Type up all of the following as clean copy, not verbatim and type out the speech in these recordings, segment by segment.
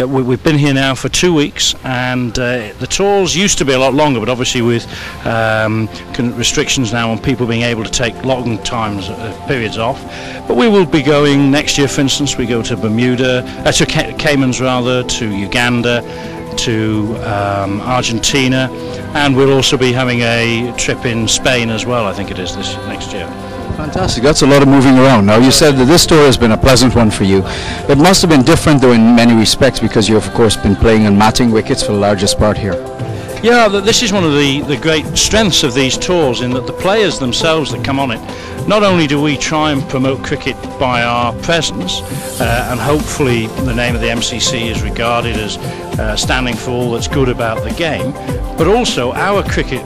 Yeah, we've been here now for 2 weeks, and the tours used to be a lot longer, but obviously with restrictions now on people being able to take long periods off. But we will be going next year, for instance. We go to Bermuda, to Caymans rather, to Uganda, to Argentina, and we'll also be having a trip in Spain as well, I think it is, this next year. Fantastic, that's a lot of moving around. Now, you said that this tour has been a pleasant one for you. It must have been different though in many respects, because you've of course been playing on matting wickets for the largest part here. Yeah, this is one of the great strengths of these tours, in that the players themselves that come on it, not only do we try and promote cricket by our presence, and hopefully the name of the MCC is regarded as standing for all that's good about the game, but also our cricket,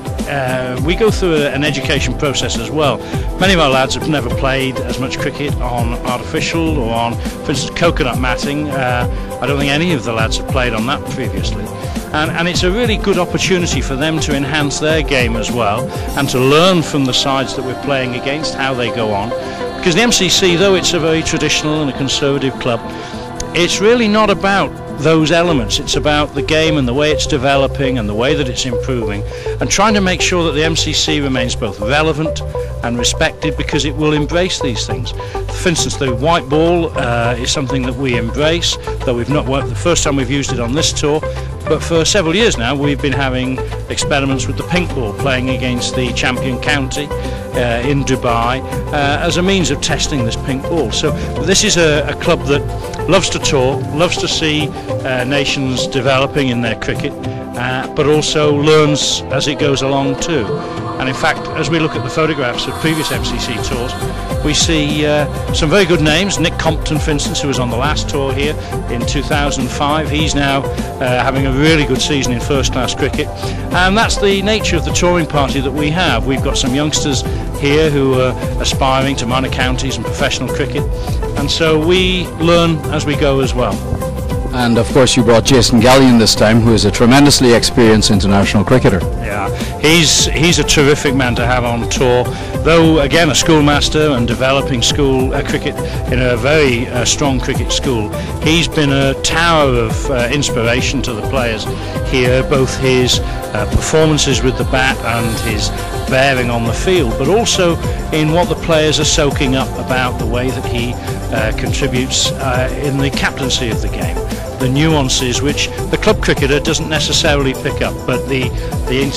we go through an education process as well. Many of our lads have never played as much cricket on artificial or on, for instance, coconut matting. I don't think any of the lads have played on that previously. And it's a really good opportunity for them to enhance their game as well, and to learn from the sides that we're playing against, how they go on. Because the MCC, though it's a very traditional and a conservative club, it's really not about those elements. It's about the game and the way it's developing and the way that it's improving, and trying to make sure that the MCC remains both relevant and respected, because it will embrace these things. For instance, the white ball is something that we embrace, though we've not worked the first time we've used it on this tour, but for several years now we've been having experiments with the pink ball, playing against the champion county in Dubai as a means of testing this pink ball. So this is a club that loves to tour, loves to see nations developing in their cricket, but also learns as it goes along too. And in fact, as we look at the photographs of previous MCC tours, we see some very good names. Nick Compton, for instance, who was on the last tour here in 2005, he's now having a really good season in first-class cricket. And that's the nature of the touring party that we have. We've got some youngsters here who are aspiring to minor counties and professional cricket, and so we learn as we go as well. And of course you brought Jason Gallion this time, who is a tremendously experienced international cricketer. Yeah, he's a terrific man to have on tour, though again a schoolmaster and developing school cricket in a very strong cricket school. He's been a tower of inspiration to the players here, both his performances with the bat and his bearing on the field, but also in what the players are soaking up about the way that he contributes in the captaincy of the game. The nuances which the club cricketer doesn't necessarily pick up, but the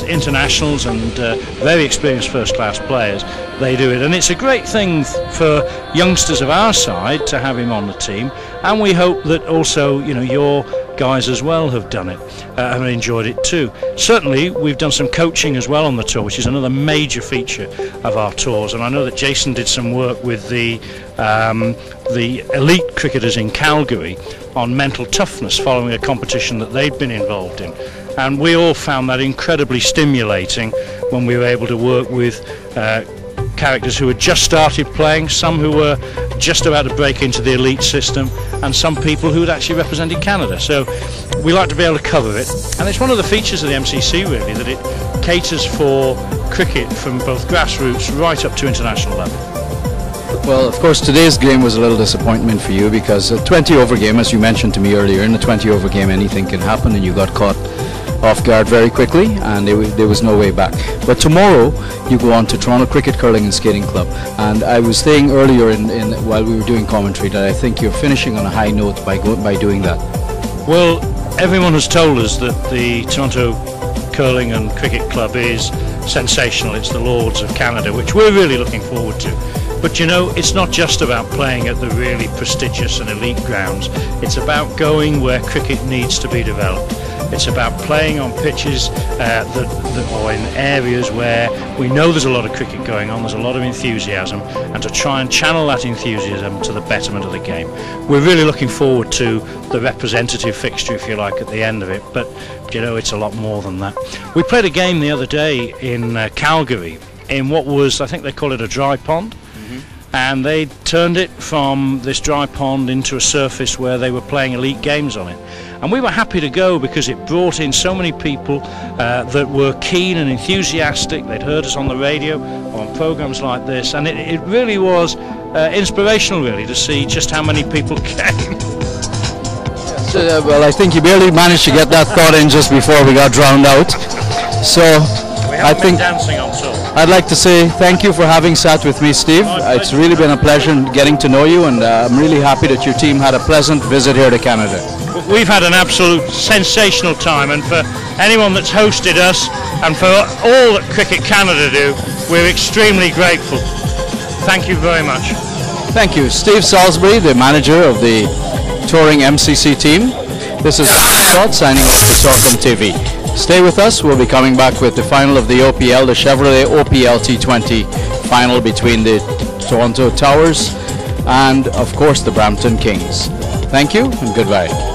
internationals and very experienced first-class players, they do it. And it's a great thing for youngsters of our side to have him on the team, and we hope that also, you know, your guys as well have done it and enjoyed it too. Certainly we've done some coaching as well on the tour, which is another major feature of our tours, and I know that Jason did some work with the elite cricketers in Calgary on mental toughness following a competition that they'd been involved in, and we all found that incredibly stimulating when we were able to work with characters who had just started playing, some who were just about to break into the elite system, and some people who had actually represented Canada. So we like to be able to cover it, and it's one of the features of the MCC really, that it caters for cricket from both grassroots right up to international level. Well, of course today's game was a little disappointment for you, because a 20 over game, as you mentioned to me earlier, in a 20 over game anything can happen, and you got caught off guard very quickly, and there was no way back. But tomorrow you go on to Toronto Cricket, Curling and Skating Club, and I was saying earlier while we were doing commentary that I think you're finishing on a high note by doing that. Well, everyone has told us that the Toronto Curling and Cricket Club is sensational. It's the Lords of Canada, which we're really looking forward to. But you know, it's not just about playing at the really prestigious and elite grounds. It's about going where cricket needs to be developed. It's about playing on pitches or in areas where we know there's a lot of cricket going on, there's a lot of enthusiasm, and to try and channel that enthusiasm to the betterment of the game. We're really looking forward to the representative fixture, if you like, at the end of it, but you know, it's a lot more than that. We played a game the other day in Calgary in what was, I think they call it a dry pond. And they turned it from this dry pond into a surface where they were playing elite games on it, and we were happy to go because it brought in so many people that were keen and enthusiastic. They'd heard us on the radio or on programs like this, and it really was inspirational really to see just how many people came. Well, I think you barely managed to get that thought in just before we got drowned out. So I think dancing on tour. I'd like to say thank you for having sat with me, Steve. It's really been a pleasure getting to know you, and I'm really happy that your team had a pleasant visit here to Canada. We've had an absolute sensational time, and for anyone that's hosted us and for all that Cricket Canada do, we're extremely grateful. Thank you very much. Thank you. Steve Sallisburry, the manager of the touring MCC team. This is Persad signing off for Sorghum TV. Stay with us. We'll be coming back with the final of the OPL, the Chevrolet OPL T20 final between the Toronto Towers and, of course, the Brampton Kings. Thank you and goodbye.